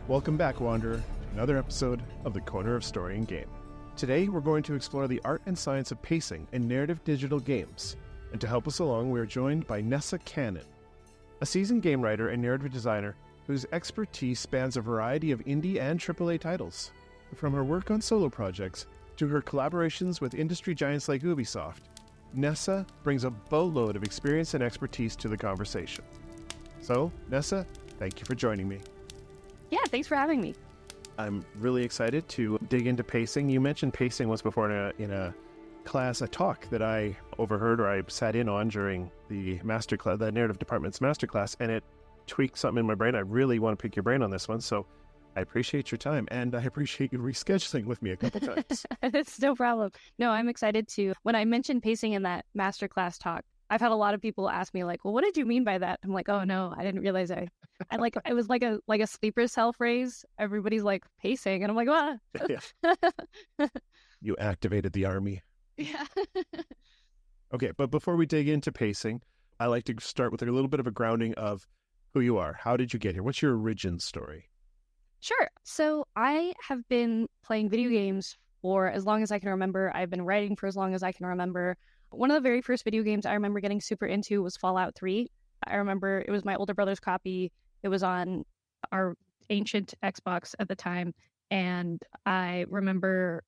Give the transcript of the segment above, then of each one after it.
Welcome back, Wanderer, to another episode of the Corner of Story and Game. Today, we're going to explore the art and science of pacing in narrative digital games. And to help us along, we are joined by Nessa Cannon, a seasoned game writer and narrative designer whose expertise spans a variety of indie and AAA titles. From her work on solo projects to her collaborations with industry giants like Ubisoft, Nessa brings a boatload of experience and expertise to the conversation. So, Nessa, thank you for joining me. Yeah, thanks for having me. I'm really excited to dig into pacing. You mentioned pacing once before in a class, a talk that I overheard or I sat in on during the masterclass, the narrative department's masterclass, and it tweaked something in my brain. I really want to pick your brain on this one, so I appreciate your time, and I appreciate you rescheduling with me a couple times. It's no problem. No, I'm excited to. When I mentioned pacing in that masterclass talk, I've had a lot of people ask me, like, well, what did you mean by that? I'm like, oh no, I didn't realize it was like a sleeper cell phrase. Everybody's like, pacing, and I'm like, ah. Yeah. You activated the army. Yeah. Okay, but before we dig into pacing, I like to start with a little bit of a grounding of who you are. How did you get here? What's your origin story? Sure. So I have been playing video games for as long as I can remember. I've been writing for as long as I can remember. One of the very first video games I remember getting super into was Fallout 3. I remember it was my older brother's copy. It was on our ancient Xbox at the time. And I remember,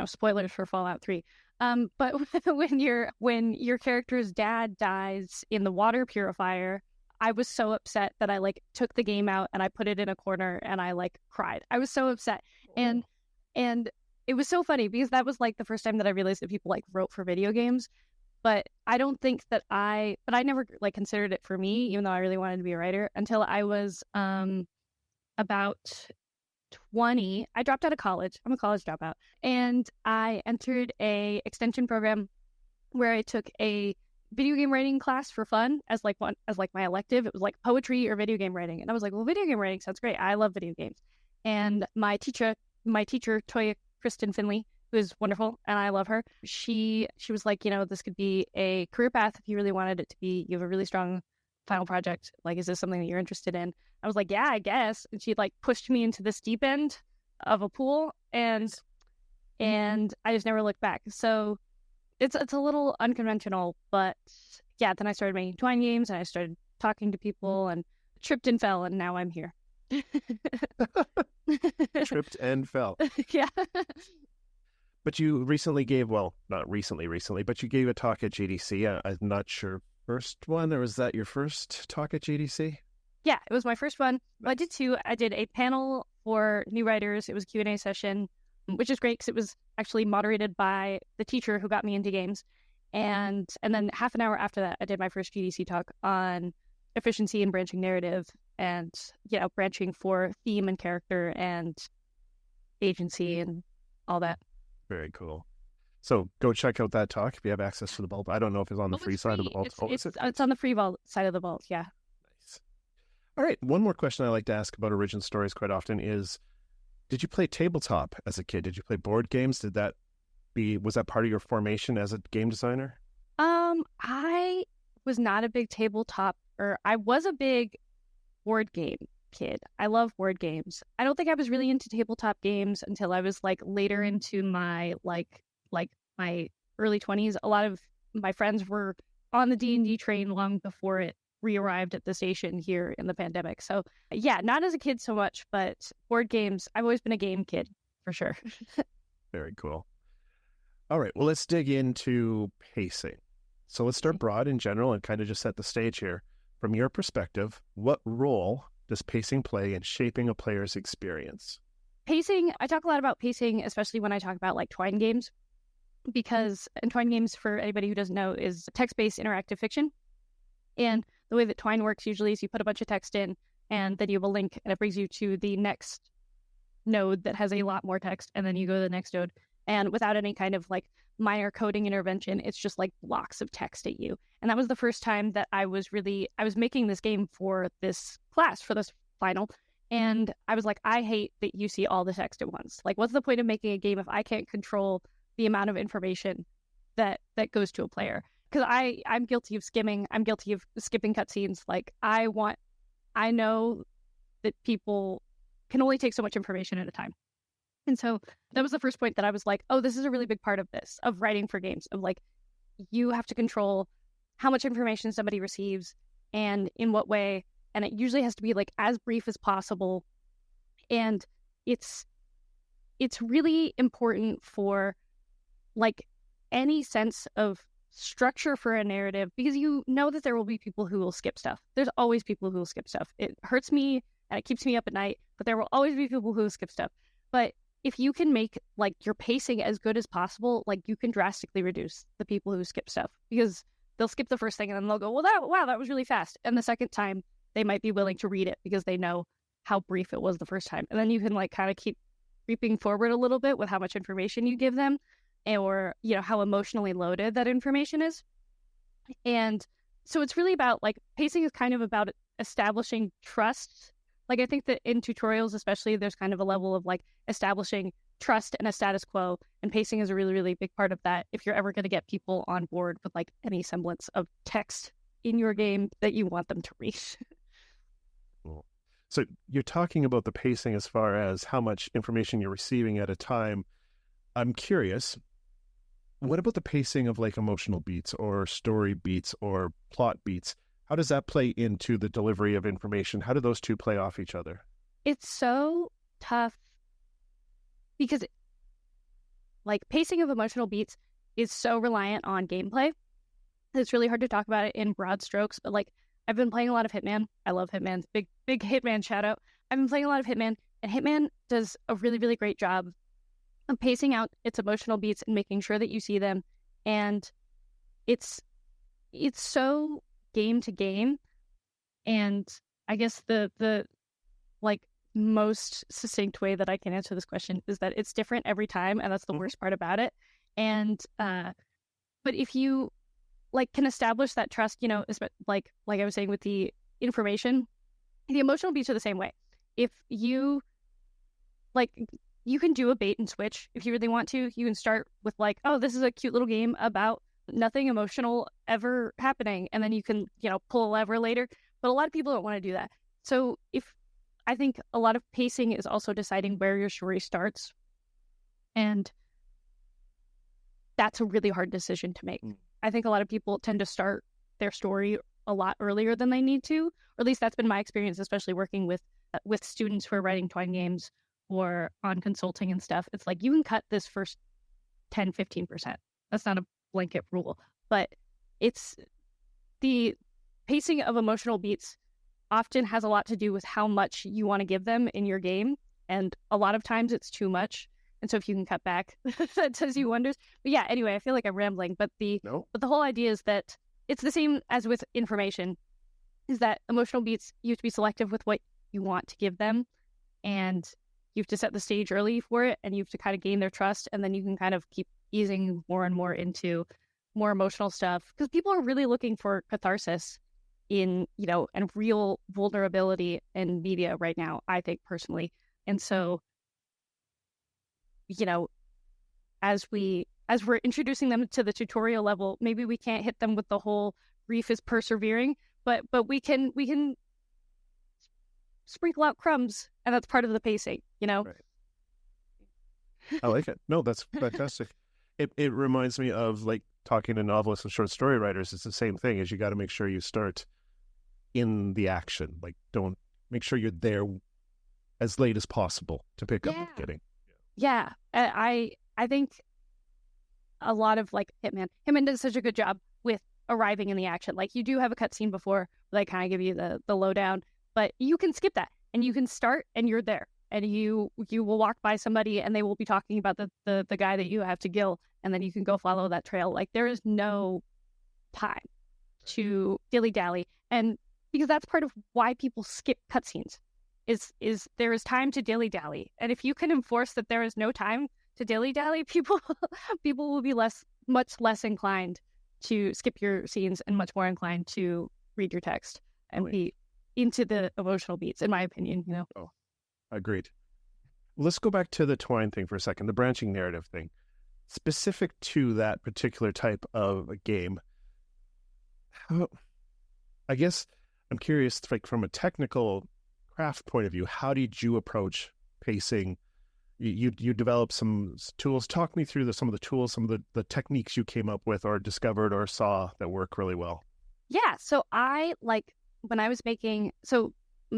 spoilers for Fallout 3. But when your character's dad dies in the water purifier, I was so upset that I took the game out and I put it in a corner and I cried. I was so upset. And it was so funny because that was the first time that I realized that people wrote for video games. But I don't think that I never considered it for me, even though I really wanted to be a writer, until I was about 20. I dropped out of college. I'm a college dropout. And I entered a extension program where I took a video game writing class for fun as my elective. It was poetry or video game writing. And I was like, well, video game writing sounds great. I love video games. And my teacher, Toya Kristen Finley, who is wonderful, and I love her. She was like, this could be a career path if you really wanted it to be. You have a really strong final project. Is this something that you're interested in? I was like, yeah, I guess. And she pushed me into this deep end of a pool, and I just never looked back. So it's a little unconventional, but yeah. Then I started making Twine games, and I started talking to people, and tripped and fell, and now I'm here. Tripped and fell. Yeah. But you recently gave, well, not recently, but you gave a talk at GDC. I'm not sure, first one, or was that your first talk at GDC? Yeah, it was my first one. Well, I did two. I did a panel for new writers. It was a Q&A session, which is great because it was actually moderated by the teacher who got me into games. And then half an hour after that, I did my first GDC talk on efficiency and branching narrative and, branching for theme and character and agency and all that. Very cool. So go check out that talk if you have access to the vault. I don't know if it's on the free side of the vault. It's on the free vault side of the vault, yeah. Nice. All right. One more question I like to ask about origin stories quite often is, did you play tabletop as a kid? Did you play board games? Was that part of your formation as a game designer? I was not a big tabletop, or I was a big board game kid. I love board games. I don't think I was really into tabletop games until I was later into my my early 20s. A lot of my friends were on the D&D train long before it re-arrived at the station here in the pandemic. So yeah, not as a kid so much, but board games, I've always been a game kid for sure. Very cool. All right, well, let's dig into pacing. So let's start broad in general and kind of just set the stage here. From your perspective, what role does pacing play in shaping a player's experience? Pacing, I talk a lot about pacing, especially when I talk about Twine games, because Twine games, for anybody who doesn't know, is text-based interactive fiction. And the way that Twine works usually is you put a bunch of text in, and then you have a link, and it brings you to the next node that has a lot more text, and then you go to the next node. And without any kind of minor coding intervention, it's just blocks of text at you. And that was the first time that I was making this game for this class, for this final. And I was like, I hate that you see all the text at once. What's the point of making a game if I can't control the amount of information that goes to a player? Because I'm guilty of skimming. I'm guilty of skipping cutscenes. I know that people can only take so much information at a time. And so that was the first point that I was like, oh, this is a really big part of this, of writing for games, of like, you have to control how much information somebody receives and in what way. And it usually has to be like as brief as possible. And it's really important for like any sense of structure for a narrative, because you know that there will be people who will skip stuff. There's always people who will skip stuff. It hurts me and it keeps me up at night, but there will always be people who skip stuff. But if you can make like your pacing as good as possible, like you can drastically reduce the people who skip stuff, because they'll skip the first thing and then they'll go, well, that was really fast. And the second time they might be willing to read it because they know how brief it was the first time. And then you can like kind of keep creeping forward a little bit with how much information you give them, or, you know, how emotionally loaded that information is. And so it's really about like pacing is kind of about establishing trust. Like, I think that in tutorials, especially, there's kind of a level of like establishing trust and a status quo, and pacing is a really, really big part of that. If you're ever going to get people on board with like any semblance of text in your game that you want them to read. Cool. So you're talking about the pacing as far as how much information you're receiving at a time. I'm curious, what about the pacing of like emotional beats or story beats or plot beats? How does that play into the delivery of information? How do those two play off each other? It's so tough because like pacing of emotional beats is so reliant on gameplay. It's really hard to talk about it in broad strokes, but like I've been playing a lot of Hitman. I love Hitman. Big Hitman shout out. I've been playing a lot of Hitman, and Hitman does a really, really great job of pacing out its emotional beats and making sure that you see them. And it's so game to game. And I guess the like most succinct way that I can answer this question is that it's different every time, and that's the worst part about it. And but if you like can establish that trust, you know, like I was saying with the information, the emotional beats are the same way. If you like, you can do a bait and switch if you really want to. You can start with like, oh, this is a cute little game about nothing emotional ever happening, and then you can, you know, pull a lever later. But a lot of people don't want to do that. So I think a lot of pacing is also deciding where your story starts, and that's a really hard decision to make. I think a lot of people tend to start their story a lot earlier than they need to, or at least that's been my experience, especially working with students who are writing Twine games or on consulting and stuff. It's like you can cut this first 10-15%. That's not a blanket rule, but it's the pacing of emotional beats often has a lot to do with how much you want to give them in your game, and a lot of times it's too much. And so if you can cut back, that does you wonders. But yeah, anyway, I feel like I'm rambling, but the whole idea is that it's the same as with information, is that emotional beats, you have to be selective with what you want to give them, and you have to set the stage early for it, and you have to kind of gain their trust, and then you can kind of keep easing more and more into more emotional stuff, because people are really looking for catharsis in, you know, and real vulnerability in media right now, I think personally. And so, you know, as we're introducing them to the tutorial level, maybe we can't hit them with the whole grief is persevering, but we can sprinkle out crumbs, and that's part of the pacing, you know? Right. I like it. No, that's fantastic. It reminds me of like talking to novelists and short story writers. It's the same thing, is you got to make sure you start in the action. Like, don't make sure you're there as late as possible to pick up what's getting. Yeah. I think a lot of like Hitman does such a good job with arriving in the action. Like, you do have a cutscene before, they kind of give you the lowdown, but you can skip that and you can start and you're there, and you will walk by somebody and they will be talking about the guy that you have to kill, and then you can go follow that trail. Like, there is no time to dilly-dally, and because that's part of why people skip cutscenes is there is time to dilly-dally. And if you can enforce that there is no time to dilly-dally, people will be much less inclined to skip your scenes and much more inclined to read your text and be into the emotional beats, in my opinion, you know. Oh, agreed. Let's go back to the Twine thing for a second, the branching narrative thing. Specific to that particular type of a game, I guess I'm curious, like from a technical craft point of view, how did you approach pacing? You developed some tools. Talk me through some of the tools, some of the techniques you came up with or discovered or saw that work really well. Yeah, so when I was making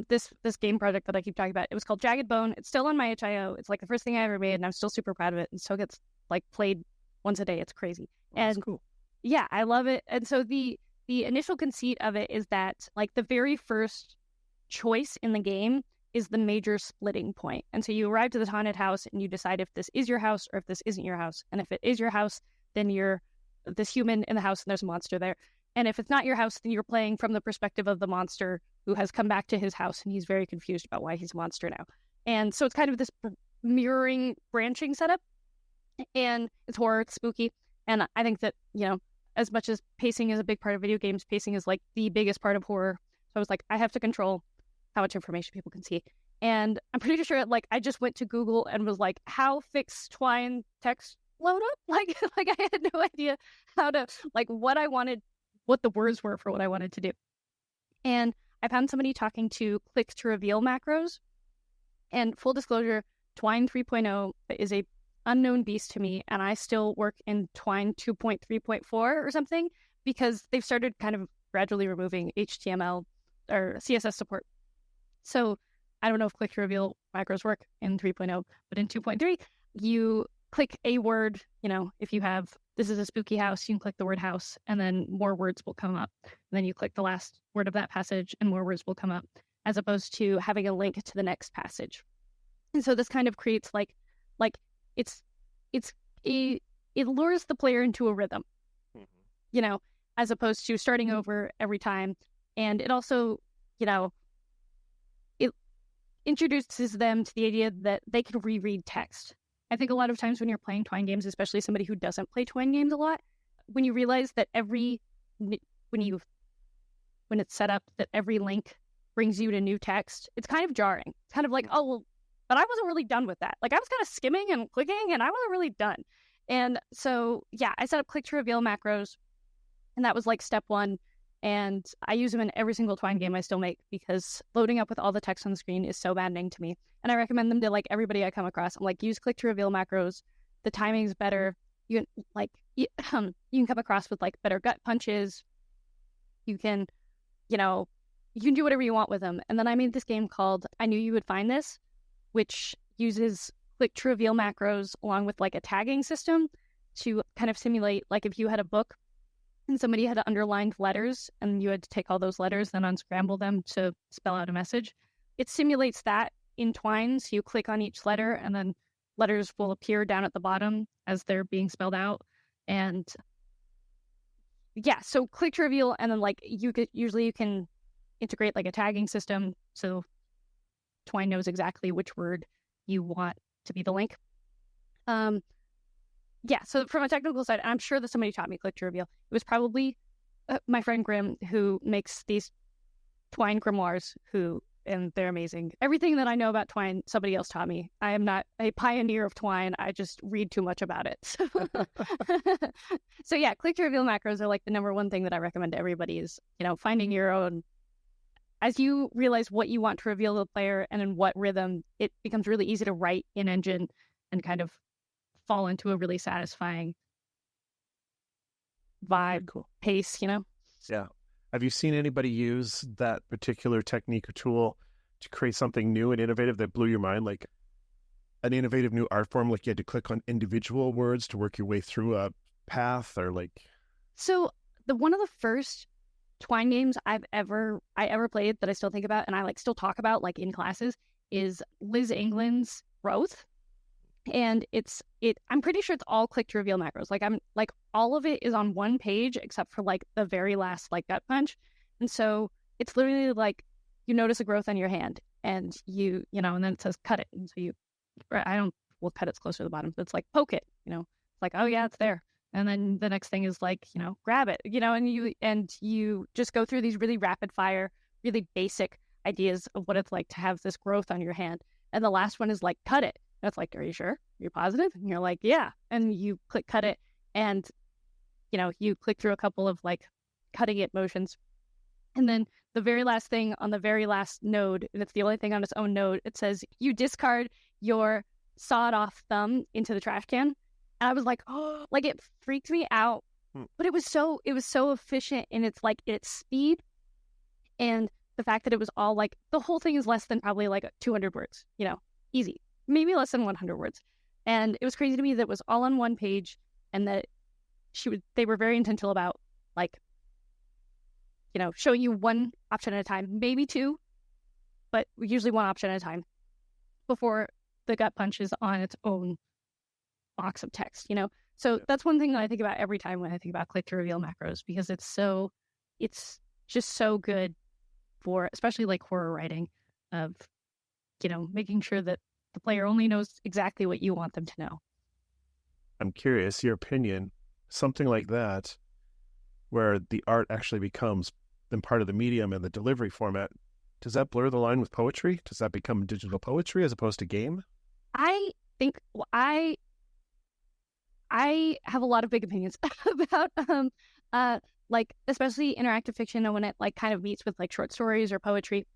this game project that I keep talking about, it was called Jagged Bone. It's still on my itch.io. It's like the first thing I ever made, and I'm still super proud of it. And still gets like played once a day. It's crazy. That's cool. Yeah, I love it. And so the initial conceit of it is that like the very first choice in the game is the major splitting point. And so you arrive to the haunted house and you decide if this is your house or if this isn't your house. And if it is your house, then you're this human in the house and there's a monster there. And if it's not your house, then you're playing from the perspective of the monster who has come back to his house and he's very confused about why he's a monster now. And so it's kind of this mirroring branching setup. And it's horror, it's spooky. And I think that, as much as pacing is a big part of video games, pacing is like the biggest part of horror. So I was like, I have to control how much information people can see. And I'm pretty sure like I just went to Google and was like, how fix Twine text load up? Like I had no idea how to, like what the words were for what I wanted to do. And I found somebody talking to click to reveal macros. And full disclosure, Twine 3.0 is a unknown beast to me, and I still work in Twine 2.3.4 or something because they've started kind of gradually removing HTML or CSS support. So I don't know if click to reveal macros work in 3.0, but in 2.3, you click a word, if you have, this is a spooky house, you can click the word house, and then more words will come up. And then you click the last word of that passage, and more words will come up, as opposed to having a link to the next passage. And so this kind of creates it lures the player into a rhythm, as opposed to starting over every time. And it also, it introduces them to the idea that they can reread text. I think a lot of times when you're playing Twine games, especially somebody who doesn't play Twine games a lot, when you realize that when it's set up that every link brings you to new text, it's kind of jarring. It's kind of like, oh, well, but I wasn't really done with that. Like I was kind of skimming and clicking and I wasn't really done. And so, yeah, I set up click to reveal macros, and that was like step one. And I use them in every single Twine game I still make because loading up with all the text on the screen is so maddening to me. And I recommend them to like everybody I come across. I'm like, use click to reveal macros. The timing's better. You can come across with like better gut punches. You can, you can do whatever you want with them. And then I made this game called I Knew You Would Find This, which uses click to reveal macros along with like a tagging system to kind of simulate like if you had a book and somebody had underlined letters and you had to take all those letters and unscramble them to spell out a message. It simulates that in Twine. So you click on each letter and then letters will appear down at the bottom as they're being spelled out. And yeah, so click to reveal, and then like you can integrate like a tagging system so Twine knows exactly which word you want to be the link. Yeah, so from a technical side, I'm sure that somebody taught me click to reveal. It was probably my friend Grim, who makes these Twine grimoires, and they're amazing. Everything that I know about Twine, somebody else taught me. I am not a pioneer of Twine. I just read too much about it. So yeah, click to reveal macros are like the number one thing that I recommend to everybody is, finding your own. As you realize what you want to reveal to the player and in what rhythm, it becomes really easy to write in engine and kind of fall into a really satisfying vibe, pace, Yeah. Have you seen anybody use that particular technique or tool to create something new and innovative that blew your mind? Like an innovative new art form, like you had to click on individual words to work your way through a path, or like... So one of the first Twine games I ever played that I still think about and I like still talk about like in classes is Liz England's Growth. And I'm pretty sure it's all click to reveal macros. Like I'm like all of it is on one page except for like the very last like gut punch. And so it's literally like you notice a growth on your hand and and then it says cut it. And so we'll cut it closer to the bottom. But it's like poke it, it's like, oh yeah, it's there. And then the next thing is like, grab it, and you just go through these really rapid fire, really basic ideas of what it's like to have this growth on your hand. And the last one is like, cut it. And it's like, are you sure? Are you positive? And you're like, yeah. And you click cut it. And, you click through a couple of like cutting it motions. And then the very last thing on the very last node, and it's the only thing on its own node, it says you discard your sawed off thumb into the trash can. And I was like, oh, like it freaked me out. But it was so efficient in its speed, and the fact that it was all like, the whole thing is less than probably like 200 words, easy, maybe less than 100 words. And it was crazy to me that it was all on one page, and that they were very intentional about like, showing you one option at a time, maybe two, but usually one option at a time before the gut punch is on its own box of text, So that's one thing that I think about every time when I think about click to reveal macros, because it's just so good for, especially like horror writing, of, making sure that the player only knows exactly what you want them to know. I'm curious, your opinion, something like that, where the art actually becomes then part of the medium and the delivery format, does that blur the line with poetry? Does that become digital poetry as opposed to game? I think I have a lot of big opinions about like especially interactive fiction, and when it like kind of meets with like short stories or poetry,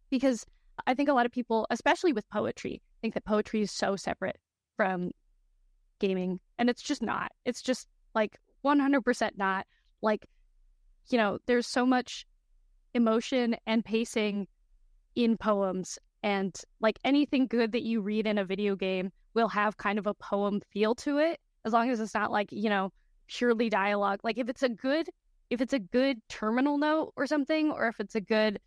because I think a lot of people, especially with poetry, think that poetry is so separate from gaming, and it's just not. It's just like 100% not. Like, there's so much emotion and pacing in poems, and like anything good that you read in a video game will have kind of a poem feel to it, as long as it's not like, purely dialogue. Like if it's a good terminal note or something, or if it's a good,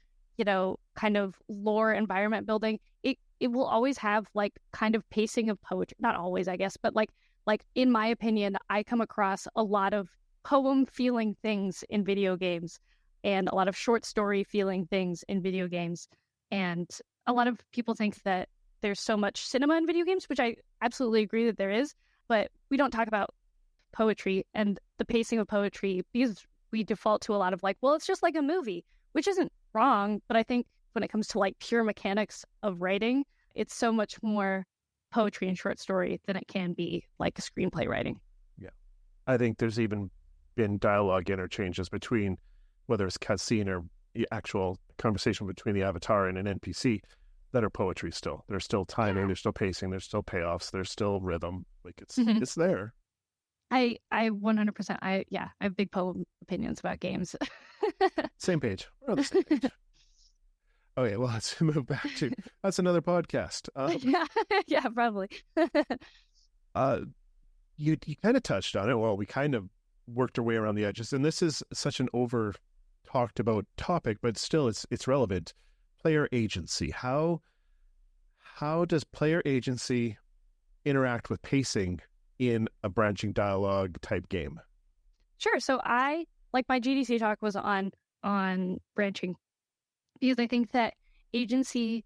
kind of lore environment building, it will always have like kind of pacing of poetry. Not always, I guess, but like in my opinion, I come across a lot of poem feeling things in video games, and a lot of short story feeling things in video games. And a lot of people think that there's so much cinema in video games, which I absolutely agree that there is, but we don't talk about poetry and the pacing of poetry, because we default to a lot of like, well, it's just like a movie, which isn't wrong. But I think when it comes to like pure mechanics of writing, it's so much more poetry and short story than it can be like a screenplay writing. Yeah. I think there's even been dialogue interchanges between, whether it's cutscene or the actual conversation between the avatar and an NPC, that are poetry still. There's still timing, there's still pacing, there's still payoffs, there's still rhythm. Like it's there. I 100%, I have big poem opinions about games. Same page. We're on the same page. Okay, well, let's move back to, that's another podcast. Yeah, probably. You kind of touched on it. Well, we kind of worked our way around the edges, and this is such an over talked about topic, but still it's relevant. Player agency. How does player agency interact with pacing in a branching dialogue type game? Sure. So my GDC talk was on branching, because I think that agency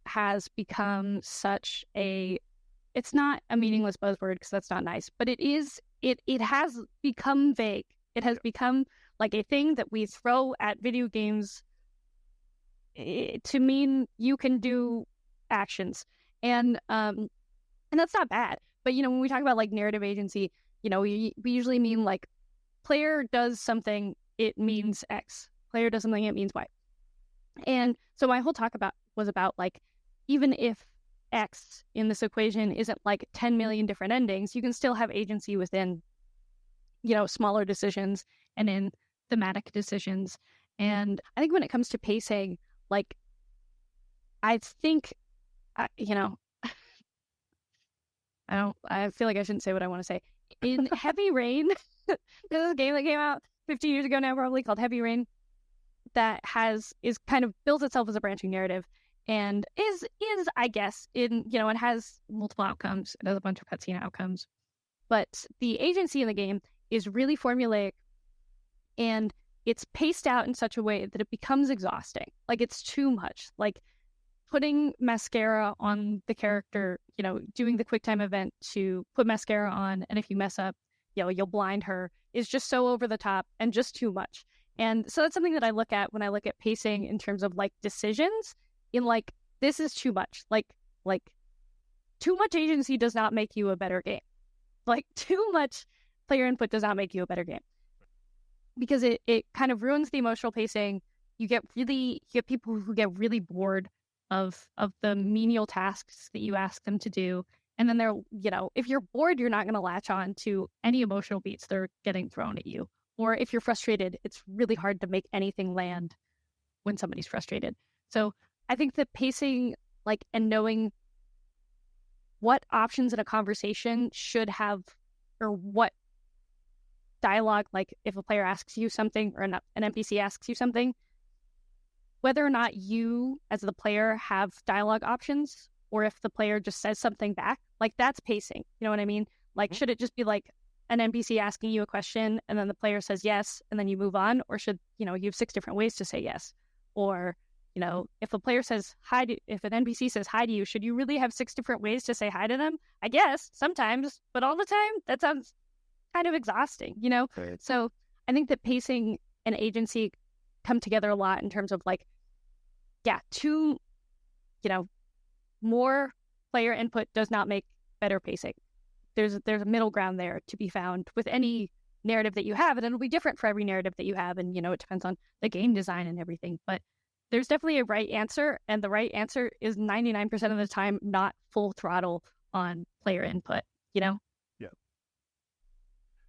has become such it's not a meaningless buzzword, because that's not nice, but it has become vague. It has become like a thing that we throw at video games to mean you can do actions. And that's not bad. But, when we talk about like narrative agency, we usually mean like player does something, it means X. Player does something, it means Y. And so my whole talk was about like, even if X in this equation isn't like 10 million different endings, you can still have agency within, smaller decisions and in thematic decisions. And I think when it comes to pacing, like, I think, I feel like I shouldn't say what I want to say. In Heavy Rain, there's a game that came out 50 years ago now, probably, called Heavy Rain, that is kind of builds itself as a branching narrative, and is I guess it has multiple outcomes. It has a bunch of cutscene outcomes, but the agency in the game is really formulaic, and it's paced out in such a way that it becomes exhausting. Like, it's too much. Like putting mascara on the character, doing the QuickTime event to put mascara on, and if you mess up, you'll blind her, is just so over the top and just too much. And so that's something that I look at when I look at pacing in terms of like decisions, in like, this is too much. Like too much agency does not make you a better game. Like, too much player input does not make you a better game, because it kind of ruins the emotional pacing you get people who get really bored of the menial tasks that you ask them to do. And then they're, if you're bored, you're not going to latch on to any emotional beats that are getting thrown at you. Or if you're frustrated, it's really hard to make anything land when somebody's frustrated. So I think that pacing, and knowing what options in a conversation should have, or what dialogue, if a player asks you something or an NPC asks you something, whether or not you as the player have dialogue options, or if the player just says something back, that's pacing. You know what I mean? Should it just be an NPC asking you a question and then the player says yes and then you move on? Or should, you have 6 different ways to say yes? Or, if a player says hi if an NPC says hi to you, should you really have 6 different ways to say hi to them? I guess sometimes, but all the time, that sounds kind of exhausting, Right. So I think that pacing and agency come together a lot in terms of more player input does not make better pacing. There's a middle ground there to be found with any narrative that you have, and it'll be different for every narrative that you have, and it depends on the game design and everything. But there's definitely a right answer, and the right answer is 99% of the time not full throttle on player input. Yeah.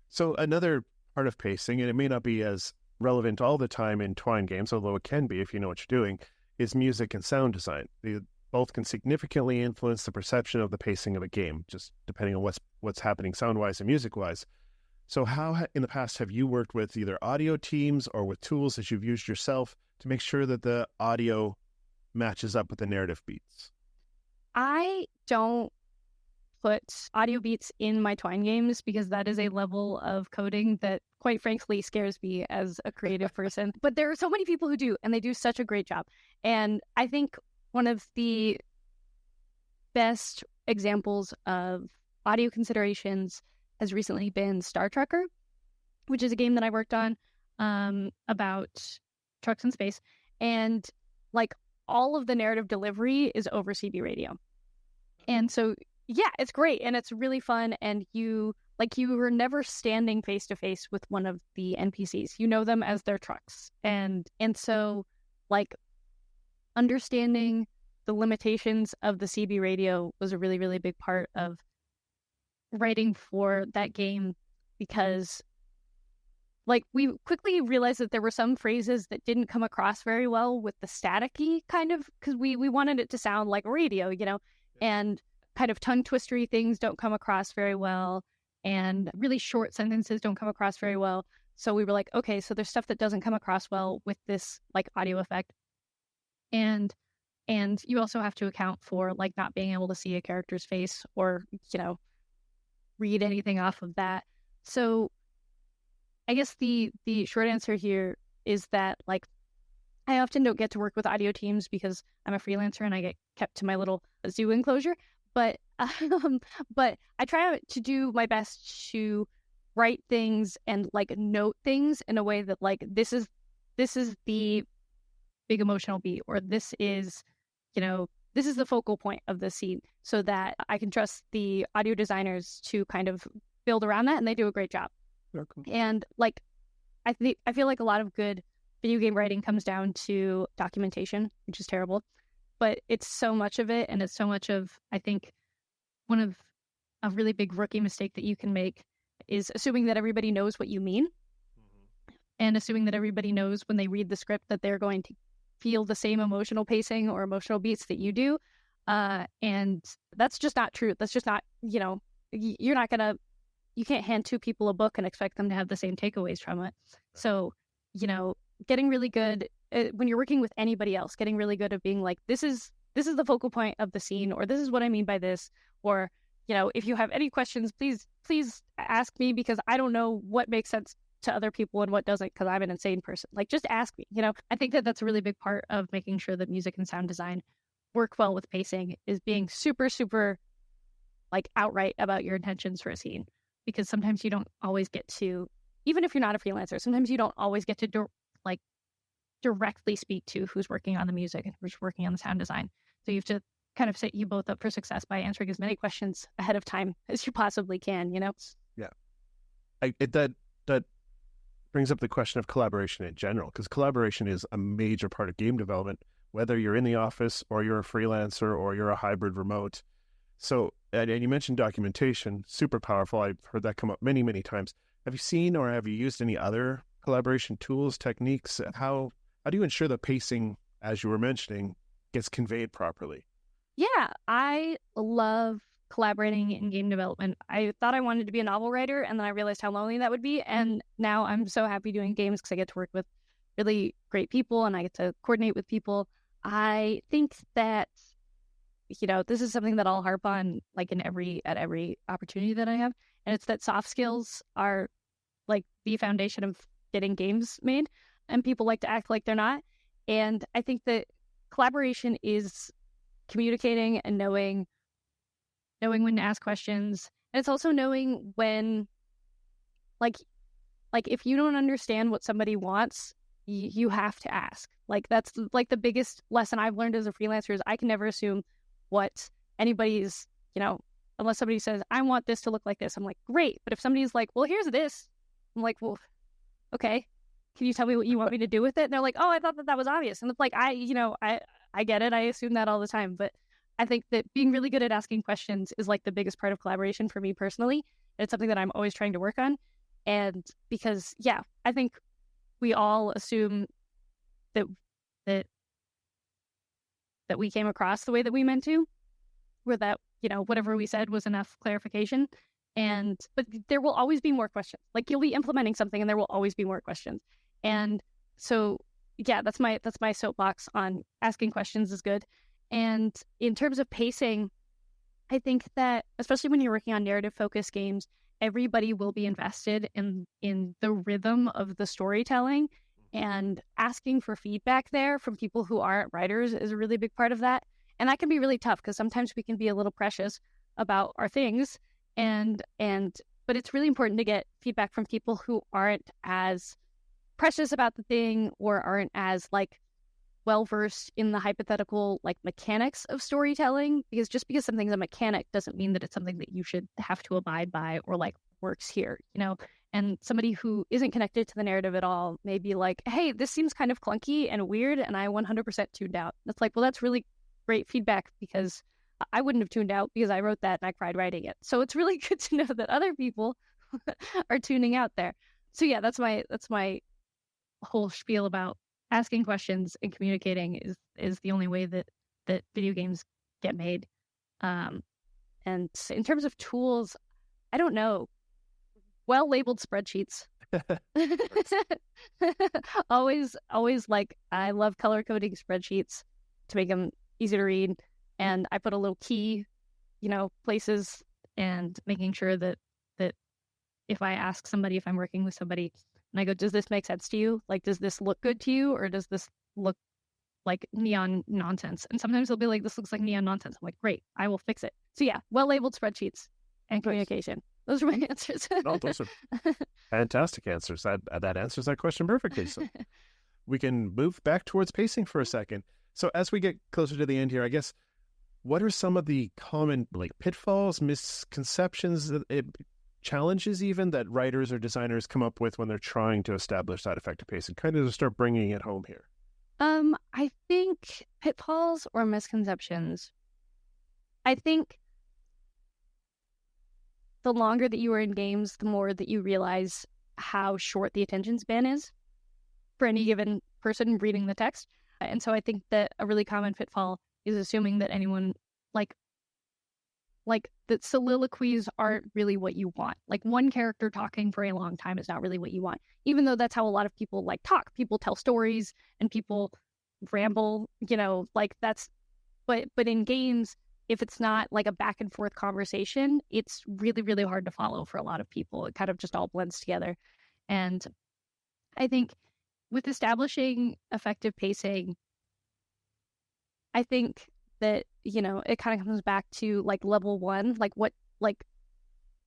So another part of pacing, and it may not be as relevant all the time in Twine games, although it can be if you know what you're doing, is music and sound design. They both can significantly influence the perception of the pacing of a game, just depending on what's happening sound-wise and music-wise. So how in the past have you worked with either audio teams or with tools that you've used yourself to make sure that the audio matches up with the narrative beats? I don't put audio beats in my Twine games because that is a level of coding that, quite frankly, scares me as a creative person. But there are so many people who do, and they do such a great job. And I think one of the best examples of audio considerations has recently been Star Trekker, which is a game that I worked on about trucks in space. And all of the narrative delivery is over CB radio. And so, yeah, it's great. And it's really fun. And you were never standing face to face with one of the NPCs. You know them as their trucks. And so understanding the limitations of the CB radio was a really, really big part of writing for that game, because we quickly realized that there were some phrases that didn't come across very well with the staticky kind of, because we wanted it to sound like a radio, and kind of tongue twistery things don't come across very well, and really short sentences don't come across very well. So we were like, okay, so there's stuff that doesn't come across well with this audio effect. And you also have to account for not being able to see a character's face or, read anything off of that. So I guess the short answer here is that I often don't get to work with audio teams because I'm a freelancer and I get kept to my little zoo enclosure. But I try to do my best to write things and note things in a way that this is the big emotional beat, or this is the focal point of the scene, so that I can trust the audio designers to kind of build around that, and they do a great job. Okay. And I feel like a lot of good video game writing comes down to documentation, which is terrible, but it's so much of it, and it's so much of, I think, one of a really big rookie mistake that you can make is assuming that everybody knows what you mean, and assuming that everybody knows when they read the script that they're going to feel the same emotional pacing or emotional beats that you do. And that's just not true. That's just not, you can't hand 2 people a book and expect them to have the same takeaways from it. So, getting really good when you're working with anybody else, getting really good at being this is the focal point of the scene, or this is what I mean by this, or, if you have any questions, please ask me, because I don't know what makes sense to other people and what doesn't, because I'm an insane person. Just ask me. I think that that's a really big part of making sure that music and sound design work well with pacing, is being super, super outright about your intentions for a scene, because sometimes you don't always get to, even if you're not a freelancer, sometimes you don't always get to directly speak to who's working on the music and who's working on the sound design. So you have to kind of set you both up for success by answering as many questions ahead of time as you possibly can, Yeah. That brings up the question of collaboration in general, because collaboration is a major part of game development, whether you're in the office or you're a freelancer or you're a hybrid remote. So, and you mentioned documentation, super powerful. I've heard that come up many, many times. Have you seen or have you used any other collaboration tools, techniques? How do you ensure the pacing, as you were mentioning, gets conveyed properly? Yeah, I love collaborating in game development. I thought I wanted to be a novel writer, and then I realized how lonely that would be. And now I'm so happy doing games because I get to work with really great people and I get to coordinate with people. I think that, this is something that I'll harp on like at every opportunity that I have. And it's that soft skills are like the foundation of getting games made, and people like to act like they're not. And I think that collaboration is communicating and knowing when to ask questions. And it's also knowing when, like if you don't understand what somebody wants, you have to ask. Like that's like the biggest lesson I've learned as a freelancer is I can never assume what anybody's, unless somebody says, I want this to look like this. I'm like, great. But if somebody's like, well, here's this, I'm like, well, okay, can you tell me what you want me to do with it? And they're like, oh, I thought that was obvious. And it's like, I get it. I assume that all the time. But I think that being really good at asking questions is like the biggest part of collaboration for me personally. It's something that I'm always trying to work on. And because, yeah, I think we all assume that we came across the way that we meant to, or that, whatever we said was enough clarification. But there will always be more questions. Like you'll be implementing something and there will always be more questions. And so, yeah, that's my soapbox on asking questions is good. And in terms of pacing, I think that especially when you're working on narrative focused games, everybody will be invested in the rhythm of the storytelling, and asking for feedback there from people who aren't writers is a really big part of that. And that can be really tough because sometimes we can be a little precious about our things, but it's really important to get feedback from people who aren't as precious about the thing or aren't as like well versed in the hypothetical like mechanics of storytelling, because just because something's a mechanic doesn't mean that it's something that you should have to abide by or like works here, and somebody who isn't connected to the narrative at all may be like, hey, this seems kind of clunky and weird and I 100% tuned out. That's like, well, that's really great feedback because I wouldn't have tuned out because I wrote that and I cried writing it. So it's really good to know that other people are tuning out there. So yeah, that's my whole spiel about asking questions and communicating is the only way that video games get made. And in terms of tools, I don't know. Well-labeled spreadsheets. always like I love color coding spreadsheets to make them easy to read. And I put a little key, places, and making sure that if I ask somebody, if I'm working with somebody, and I go, does this make sense to you? Like, does this look good to you? Or does this look like neon nonsense? And sometimes they'll be like, this looks like neon nonsense. I'm like, great, I will fix it. So yeah, well-labeled spreadsheets and communication. Those are my answers. No, those are fantastic answers. That answers that question perfectly. So we can move back towards pacing for a second. So as we get closer to the end here, I guess, what are some of the common pitfalls, misconceptions, challenges even that writers or designers come up with when they're trying to establish that effective pace and kind of start bringing it home here? I think pitfalls or misconceptions. I think the longer that you are in games, the more that you realize how short the attention span is for any given person reading the text. And so I think that a really common pitfall is assuming that anyone that soliloquies aren't really what you want. Like one character talking for a long time is not really what you want, even though that's how a lot of people talk. People tell stories and people ramble, but in games, if it's not like a back and forth conversation, it's really, really hard to follow for a lot of people. It kind of just all blends together. And I think with establishing effective pacing, I think that, it kind of comes back to level one,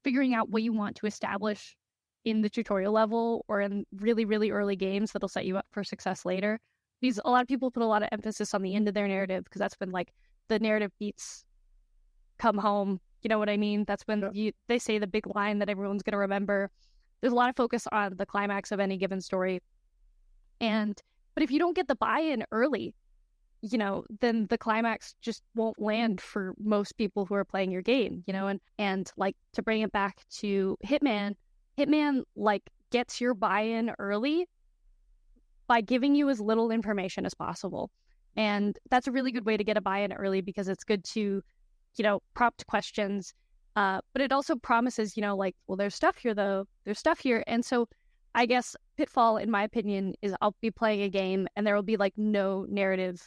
figuring out what you want to establish in the tutorial level or in really, really early games that'll set you up for success later. Because a lot of people put a lot of emphasis on the end of their narrative because that's when the narrative beats come home. You know what I mean? That's when they say the big line that everyone's going to remember. there's a lot of focus on the climax of any given story. But if you don't get the buy-in early, then the climax just won't land for most people who are playing your game, and like, to bring it back to Hitman, like, gets your buy-in early by giving you as little information as possible. And that's a really good way to get a buy-in early, because it's good to, prompt questions. But it also promises, like, well, there's stuff here, though. There's stuff here. And so I guess pitfall, in my opinion, is I'll be playing a game and there will be like no narrative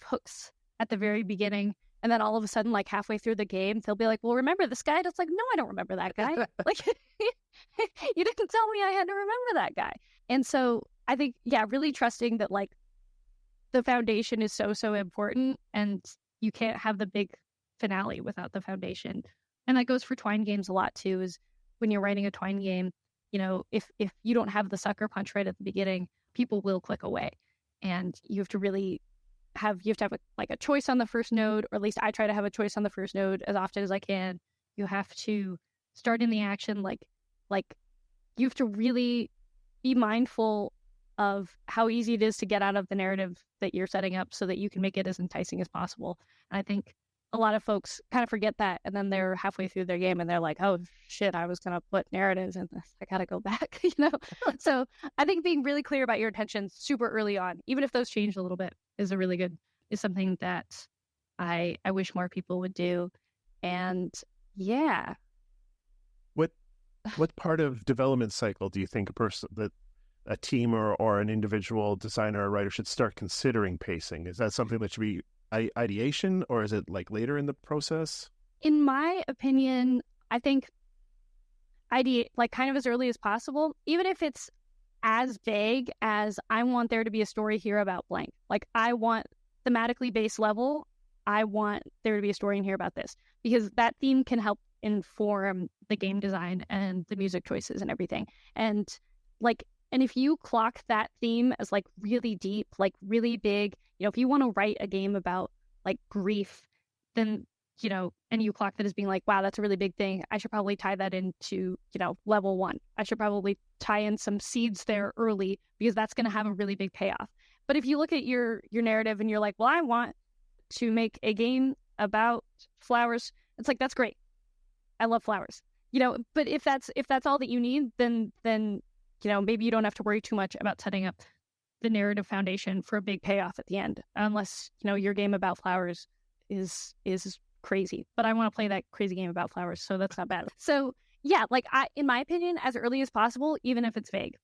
hooks at the very beginning. And then all of a sudden, like halfway through the game, they'll be like, well, remember this guy? That's like, no, I don't remember that guy. Like, you didn't tell me I had to remember that guy. And so I think, really trusting that, like, the foundation is so, so important, and you can't have the big finale without the foundation. And that goes for Twine games a lot too, is when you're writing a Twine game, if you don't have the sucker punch right at the beginning, people will click away. And you have to really have a choice on the first node, or at least I try to have a choice on the first node as often as I can. You have to start in the action, like you have to really be mindful of how easy it is to get out of the narrative that you're setting up, so that you can make it as enticing as possible. And I think a lot of folks kind of forget that, and then they're halfway through their game and they're like, oh shit, I was going to put narratives in this. I got to go back, So I think being really clear about your intentions super early on, even if those change a little bit, is something that I wish more people would do. And yeah. What part of development cycle do you think a team or an individual designer or writer should start considering pacing? Is that something that should be ideation, or is it like later in the process? In my opinion, I think ideate, like, kind of as early as possible, even if it's as vague as, I want there to be a story here about blank. Like, I want thematically based level, I want there to be a story in here about this, because that theme can help inform the game design and the music choices and everything. And if you clock that theme as like really deep, like really big, if you want to write a game about like grief, then, and you clock that as being like, wow, that's a really big thing, I should probably tie that into, level 1. I should probably tie in some seeds there early, because that's going to have a really big payoff. But if you look at your narrative and you're like, well, I want to make a game about flowers, it's like, that's great. I love flowers, but if that's all that you need, then maybe you don't have to worry too much about setting up the narrative foundation for a big payoff at the end, unless, your game about flowers is crazy. But I want to play that crazy game about flowers, so that's not bad. So yeah, in my opinion, as early as possible, even if it's vague.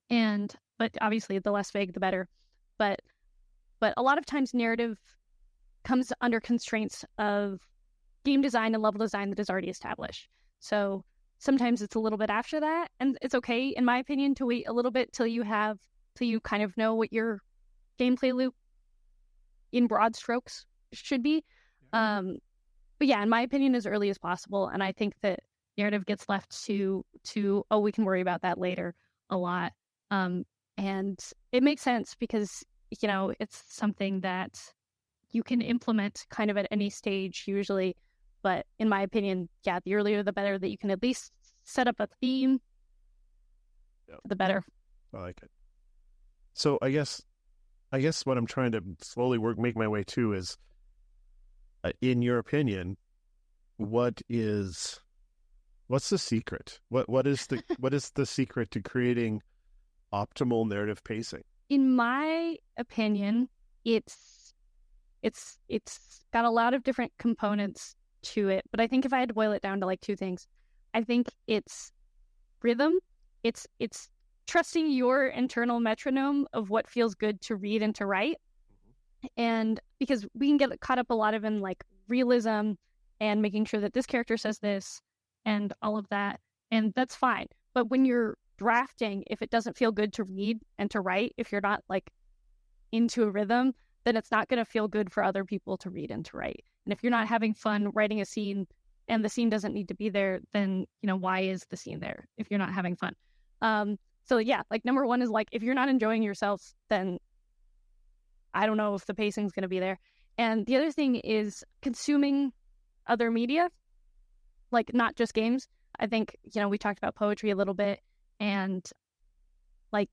But obviously the less vague, the better. But a lot of times narrative comes under constraints of game design and level design that is already established. So sometimes it's a little bit after that, and it's okay, in my opinion, to wait a little bit till you kind of know what your gameplay loop in broad strokes should be. But yeah, in my opinion, as early as possible. And I think that narrative gets left to we can worry about that later a lot. And it makes sense, because it's something that you can implement kind of at any stage usually. But in my opinion, yeah, the earlier the better, that you can at least set up a theme, the better. I like it. So I guess what I'm trying to slowly make my way to is, in your opinion, what's the secret? What is the secret to creating optimal narrative pacing? In my opinion, it's got a lot of different components to it, but I think if I had to boil it down to like 2 things, I think it's rhythm. It's trusting your internal metronome of what feels good to read and to write. And because we can get caught up a lot of in like realism and making sure that this character says this and all of that, and that's fine. But when you're drafting, if it doesn't feel good to read and to write, if you're not like into a rhythm, then it's not going to feel good for other people to read and to write. And if you're not having fun writing a scene and the scene doesn't need to be there, then, why is the scene there if you're not having fun? So yeah, like number 1 is like, if you're not enjoying yourself, then I don't know if the pacing's going to be there. And the other thing is consuming other media, like not just games. I think, we talked about poetry a little bit, and like,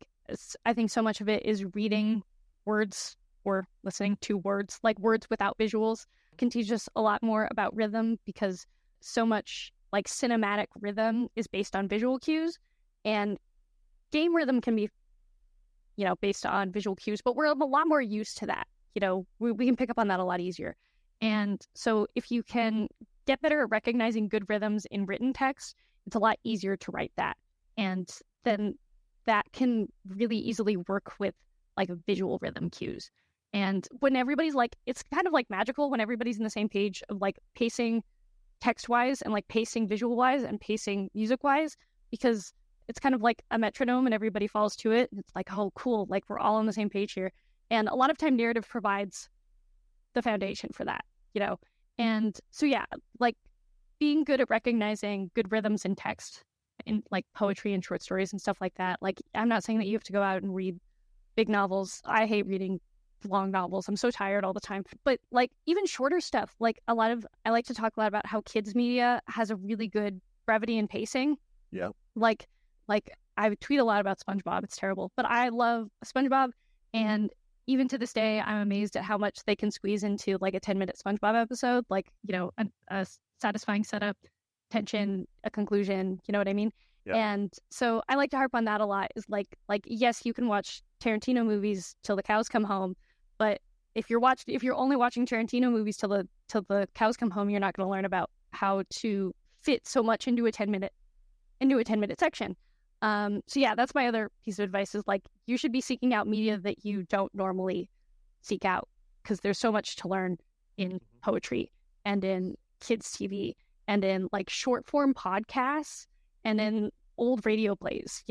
I think so much of it is reading words or listening to words, like words without visuals can teach us a lot more about rhythm, because so much like cinematic rhythm is based on visual cues, and game rhythm can be, based on visual cues, but we're a lot more used to that. We can pick up on that a lot easier. And so if you can get better at recognizing good rhythms in written text, it's a lot easier to write that. And then that can really easily work with like visual rhythm cues. And when everybody's like, it's kind of like magical when everybody's in the same page of like pacing text-wise and like pacing visual-wise and pacing music-wise, because it's kind of like a metronome and everybody falls to it. It's like, oh, cool, like we're all on the same page here. And a lot of time narrative provides the foundation for that, And so, yeah, like being good at recognizing good rhythms in text, in like poetry and short stories and stuff like that. Like, I'm not saying that you have to go out and read big novels. I hate reading long novels. I'm so tired all the time. But like even shorter stuff, like I like to talk a lot about how kids media has a really good brevity and pacing. Yeah. Like I tweet a lot about SpongeBob. It's terrible, but I love SpongeBob, and even to this day, I'm amazed at how much they can squeeze into like a 10-minute SpongeBob episode. Like, a satisfying setup, tension, a conclusion. You know what I mean? Yeah. And so I like to harp on that a lot. Is like yes, you can watch Tarantino movies till the cows come home, but if you're only watching Tarantino movies till the cows come home, you're not going to learn about how to fit so much into a 10-minute section. So yeah, that's my other piece of advice, is like you should be seeking out media that you don't normally seek out, because there's so much to learn in poetry and in kids TV and in like short form podcasts and in old radio plays,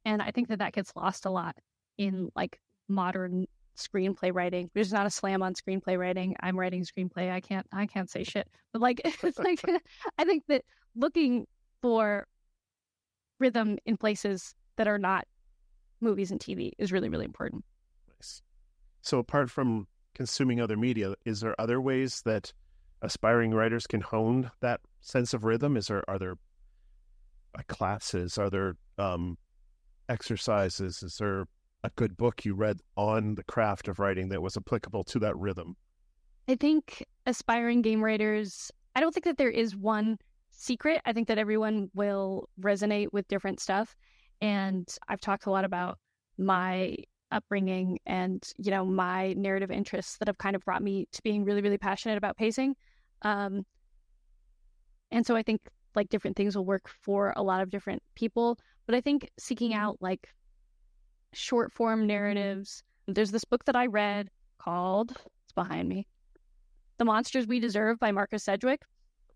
and I think that gets lost a lot in like modern screenplay writing. There's not a slam on screenplay writing. I'm writing a screenplay. I can't say shit, but like it's like I think that looking for rhythm in places that are not movies and TV is really, really important. Nice. So apart from consuming other media, is there other ways that aspiring writers can hone that sense of rhythm? Are there classes? Are there exercises? Is there a good book you read on the craft of writing that was applicable to that rhythm? I think aspiring game writers, I don't think that there is one secret. I think that everyone will resonate with different stuff. And I've talked a lot about my upbringing and, my narrative interests that have kind of brought me to being really, really passionate about pacing. And so I think like different things will work for a lot of different people. But I think seeking out like short form narratives. There's this book that I read called, it's behind me, The Monsters We Deserve by Marcus Sedgwick,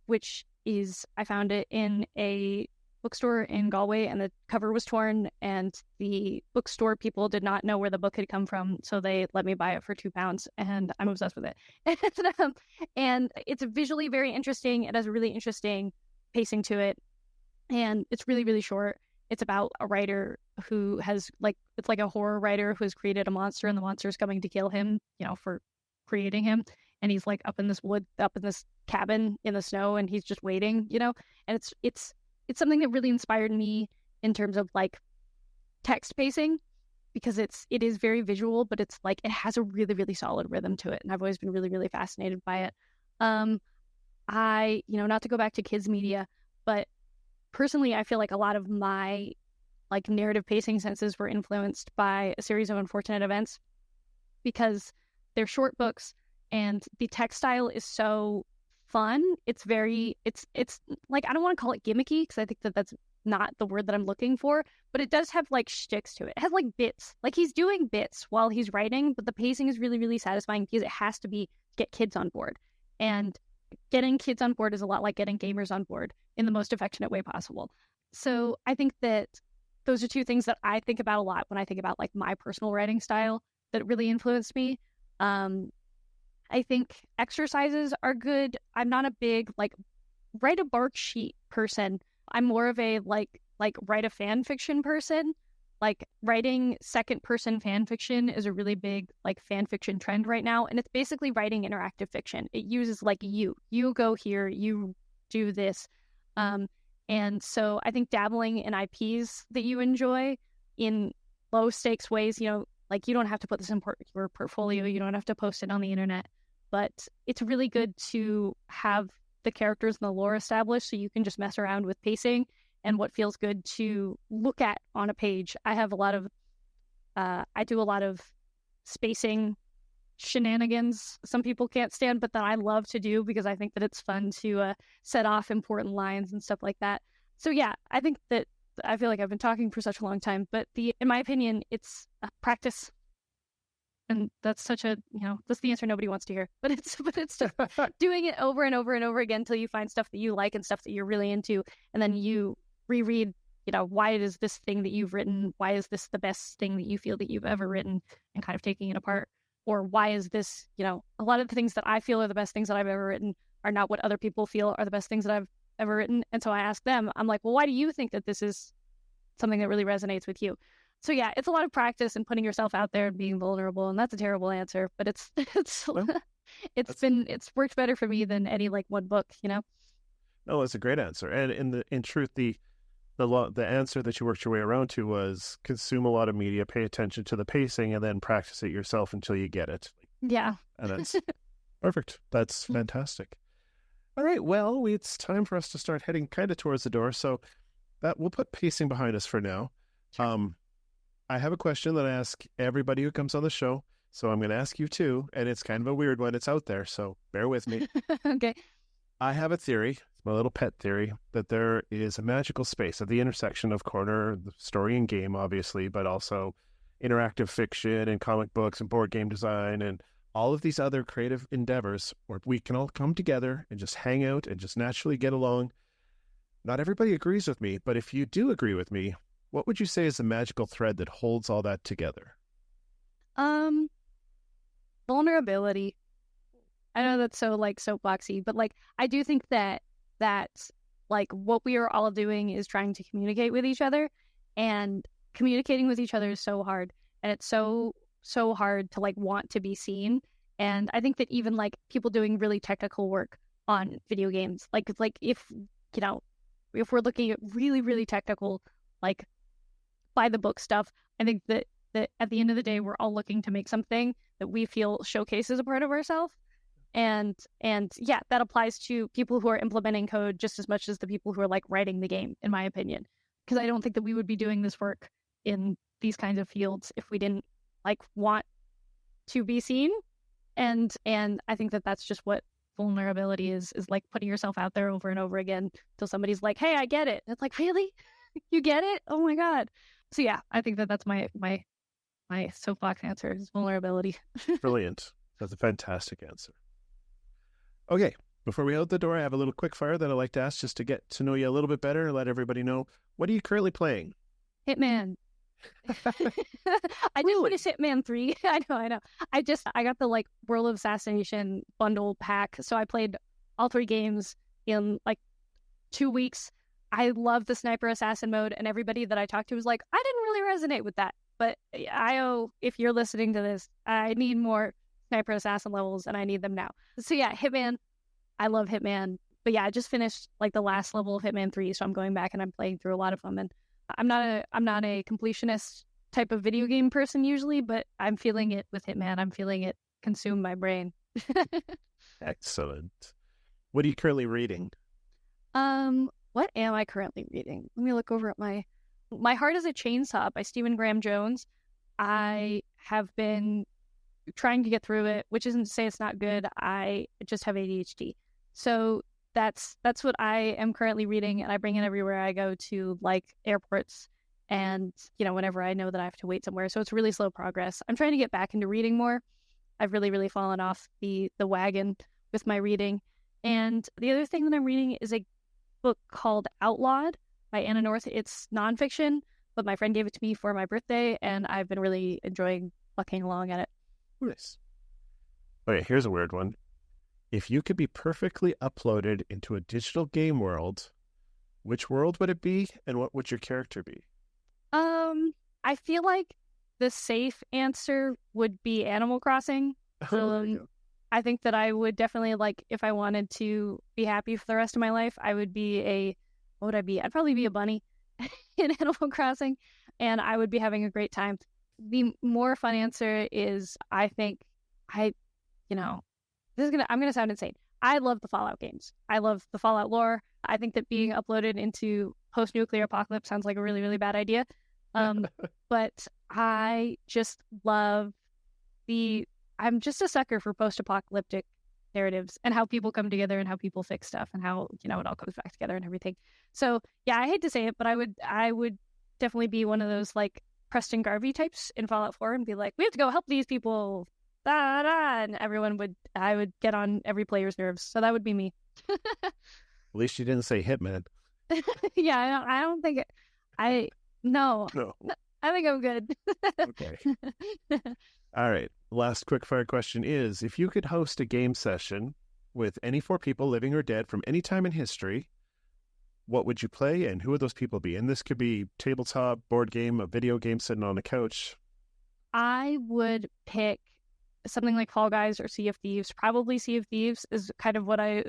which is, I found it in a bookstore in Galway, and the cover was torn, and the bookstore people did not know where the book had come from, so they let me buy it for £2, and I'm obsessed with it. And it's visually very interesting. It has a really interesting pacing to it, and it's really, really short. It's about a writer who has it's like a horror writer who has created a monster, and the monster is coming to kill him, for creating him. And he's like up in this cabin in the snow, and he's just waiting, and it's something that really inspired me in terms of like text pacing, because it is very visual, but it's like, it has a really, really solid rhythm to it. And I've always been really, really fascinated by it. Not to go back to kids media, but personally, I feel like a lot of my like narrative pacing senses were influenced by a series of unfortunate events, because they're short books and the text style is so fun. It's like, I don't want to call it gimmicky, because I think that that's not the word that I'm looking for, but it does have like shticks to it. It has like bits, like he's doing bits while he's writing, but the pacing is really, really satisfying because it has to get kids on board. And getting kids on board is a lot like getting gamers on board in the most affectionate way possible. So I think that those are two things that I think about a lot when I think about like my personal writing style that really influenced me. I think exercises are good. I'm not a big like write a bark sheet person. I'm more of a like write a fan fiction person. Like writing second person fan fiction is a really big like fan fiction trend right now, and it's basically writing interactive fiction. It uses like you go here, you do this, And so I think dabbling in IPs that you enjoy in low stakes ways, like you don't have to put this in your portfolio, you don't have to post it on the internet, but it's really good to have the characters and the lore established so you can just mess around with pacing and what feels good to look at on a page. I do a lot of spacing shenanigans some people can't stand, but that I love to do because I think that it's fun to set off important lines and stuff like that. So yeah, I think that I feel like I've been talking for such a long time, but in my opinion, it's practice. And that's such a, that's the answer nobody wants to hear, but it's just doing it over and over and over again until you find stuff that you like and stuff that you're really into. And then you reread, why is this thing that you've written? Why is this the best thing that you feel that you've ever written, and kind of taking it apart? Or why is this, a lot of the things that I feel are the best things that I've ever written are not what other people feel are the best things that I've ever written. And so I ask them, I'm like, well, why do you think that this is something that really resonates with you? So yeah, it's a lot of practice and putting yourself out there and being vulnerable. And that's a terrible answer, but it's worked better for me than any like one book, No, that's a great answer. And in truth, the answer that you worked your way around to was consume a lot of media, pay attention to the pacing, and then practice it yourself until you get it. Yeah. And that's perfect. That's fantastic. All right. Well, it's time for us to start heading kind of towards the door. So that we'll put pacing behind us for now. Sure. I have a question that I ask everybody who comes on the show. So I'm going to ask you too. And it's kind of a weird one. It's out there. So bear with me. Okay. I have a theory, it's my little pet theory, that there is a magical space at the intersection of the story and game, obviously, but also interactive fiction and comic books and board game design and all of these other creative endeavors where we can all come together and just hang out and just naturally get along. Not everybody agrees with me, but if you do agree with me, what would you say is the magical thread that holds all that together? Vulnerability. I know that's so like soapboxy, but like I do think that like what we are all doing is trying to communicate with each other, and communicating with each other is so hard, and it's so hard to like want to be seen. And I think that even like people doing really technical work on video games, like if we're looking at really, really technical, like by the book stuff, I think that at the end of the day, we're all looking to make something that we feel showcases a part of ourselves. And yeah, that applies to people who are implementing code just as much as the people who are like writing the game, in my opinion. Because I don't think that we would be doing this work in these kinds of fields if we didn't like want to be seen. And I think that that's just what vulnerability is like putting yourself out there over and over again till somebody's like, hey, I get it. And it's like, really? You get it? Oh my God. So yeah, I think that that's my soapbox answer is vulnerability. Brilliant. That's a fantastic answer. Okay, before we out the door, I have a little quick fire that I'd like to ask just to get to know you a little bit better and let everybody know. What are you currently playing? Hitman. I just finished Hitman 3. I know. I got the like World of Assassination bundle pack. So I played all 3 games in like 2 weeks. I love the sniper assassin mode, and everybody that I talked to was like, I didn't really resonate with that. But if you're listening to this, I need more sniper assassin levels, and I need them now. So yeah, Hitman. I love Hitman. But yeah, I just finished like the last level of Hitman 3, so I'm going back and I'm playing through a lot of them. And I'm not a completionist type of video game person usually, but I'm feeling it with Hitman. I'm feeling it consume my brain. Excellent. What are you currently reading? What am I currently reading? Let me look over at My Heart is a Chainsaw by Stephen Graham Jones. I have been trying to get through it, which isn't to say it's not good. I just have ADHD. So that's what I am currently reading, and I bring it everywhere I go to, like airports and, whenever I know that I have to wait somewhere. So it's really slow progress. I'm trying to get back into reading more. I've really, really fallen off the wagon with my reading. And the other thing that I'm reading is a book called Outlawed by Anna North. It's nonfiction, but my friend gave it to me for my birthday, and I've been really enjoying plucking along at it. Nice. Okay, here's a weird one. If you could be perfectly uploaded into a digital game world, which world would it be, and what would your character be? I feel like the safe answer would be Animal Crossing. I think that I would definitely, like, if I wanted to be happy for the rest of my life, I would be what would I be? I'd probably be a bunny in Animal Crossing, and I would be having a great time. The more fun answer is, I think I'm gonna sound insane. I love the Fallout games. I love the Fallout lore. I think that being uploaded into post-nuclear apocalypse sounds like a really, really bad idea. But I just love I'm just a sucker for post-apocalyptic narratives and how people come together and how people fix stuff and how, it all comes back together and everything. So yeah, I hate to say it, but I would definitely be one of those like Preston Garvey types in Fallout 4 and be like, we have to go help these people. Da, da, and I would get on every player's nerves. So that would be me. At least you didn't say Hitman. Yeah, I don't think no. I think I'm good. Okay. All right. Last quick-fire question is, if you could host a game session with any 4 people, living or dead, from any time in history, what would you play and who would those people be? And this could be tabletop, board game, a video game sitting on a couch. I would pick something like Fall Guys or Sea of Thieves. Probably Sea of Thieves is kind of what I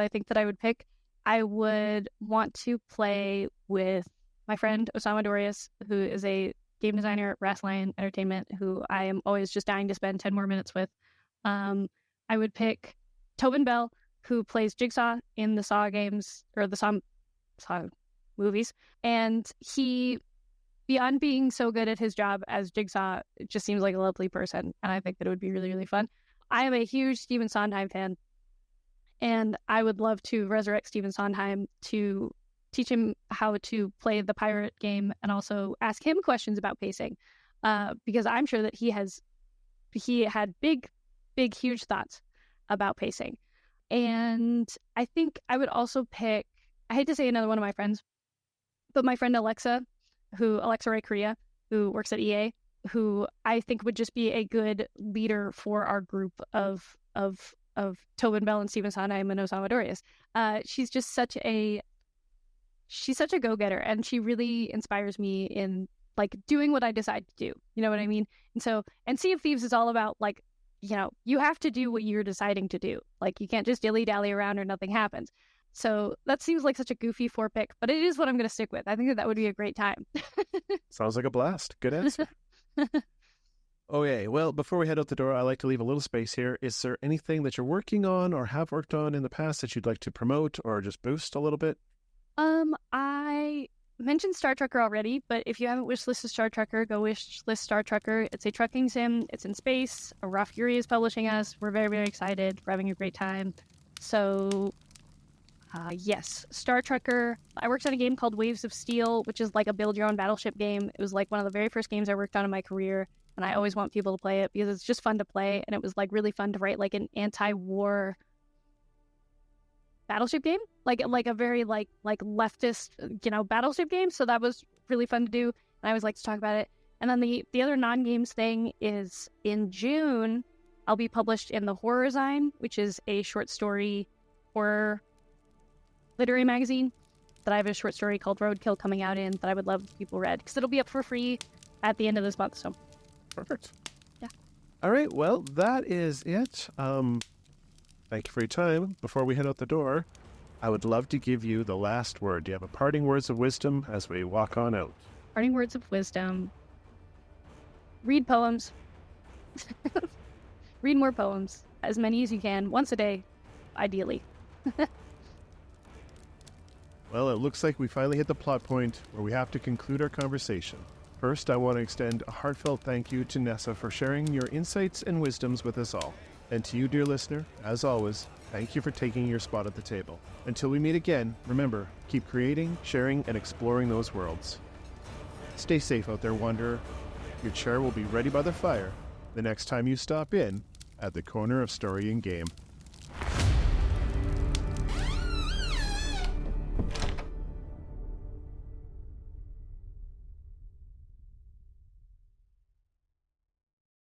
think that I would pick. I would want to play with my friend Osama Dorias, who is a game designer at Brass Lion Entertainment, who I am always just dying to spend 10 more minutes with. I would pick Tobin Bell, who plays Jigsaw in the Saw games, or the Saw movies. And he, beyond being so good at his job as Jigsaw, it just seems like a lovely person. And I think that it would be really, really fun. I am a huge Stephen Sondheim fan. And I would love to resurrect Stephen Sondheim to teach him how to play the pirate game and also ask him questions about pacing. Because I'm sure that he had big, huge thoughts about pacing. And I think I would also pick, I hate to say another one of my friends, but my friend Alexa Ray Korea, who works at EA, who I think would just be a good leader for our group of Tobin Bell and Stephen Sondheim and Osama Dorias. She's just such a go-getter, and she really inspires me in like doing what I decide to do. You know what I mean? And Sea of Thieves is all about like, you have to do what you're deciding to do. Like you can't just dilly-dally around or nothing happens. So that seems like such a goofy 4-pick, but it is what I'm going to stick with. I think that would be a great time. Sounds like a blast. Good answer. Okay, well, before we head out the door, I like to leave a little space here. Is there anything that you're working on or have worked on in the past that you'd like to promote or just boost a little bit? I mentioned Star Trekker already, but if you haven't wishlisted Star Trekker, go wishlist Star Trekker. It's a trucking sim. It's in space. Raw Fury is publishing us. We're very, very excited. We're having a great time. So, yes, Star Trekker. I worked on a game called Waves of Steel, which is like a build-your-own battleship game. It was like one of the very first games I worked on in my career, and I always want people to play it because it's just fun to play, and it was like really fun to write like an anti-war battleship game, like a very like leftist battleship game. So that was really fun to do, and I always like to talk about it. And then the other non-games thing is in June I'll be published in the Horror Zine, which is a short story horror literary magazine that I have a short story called Roadkill coming out in that I would love if people read, because it'll be up for free at the end of this month. So perfect. Yeah. All right, well, that is it. Thank you for your time. Before we head out the door, I would love to give you the last word. Do you have a parting words of wisdom as we walk on out? Parting words of wisdom. Read poems. Read more poems. As many as you can. Once a day, ideally. Well, it looks like we finally hit the plot point where we have to conclude our conversation. First, I want to extend a heartfelt thank you to Nessa for sharing your insights and wisdoms with us all. And to you, dear listener, as always, thank you for taking your spot at the table. Until we meet again, remember, keep creating, sharing, and exploring those worlds. Stay safe out there, Wanderer. Your chair will be ready by the fire the next time you stop in at the Corner of Story and Game.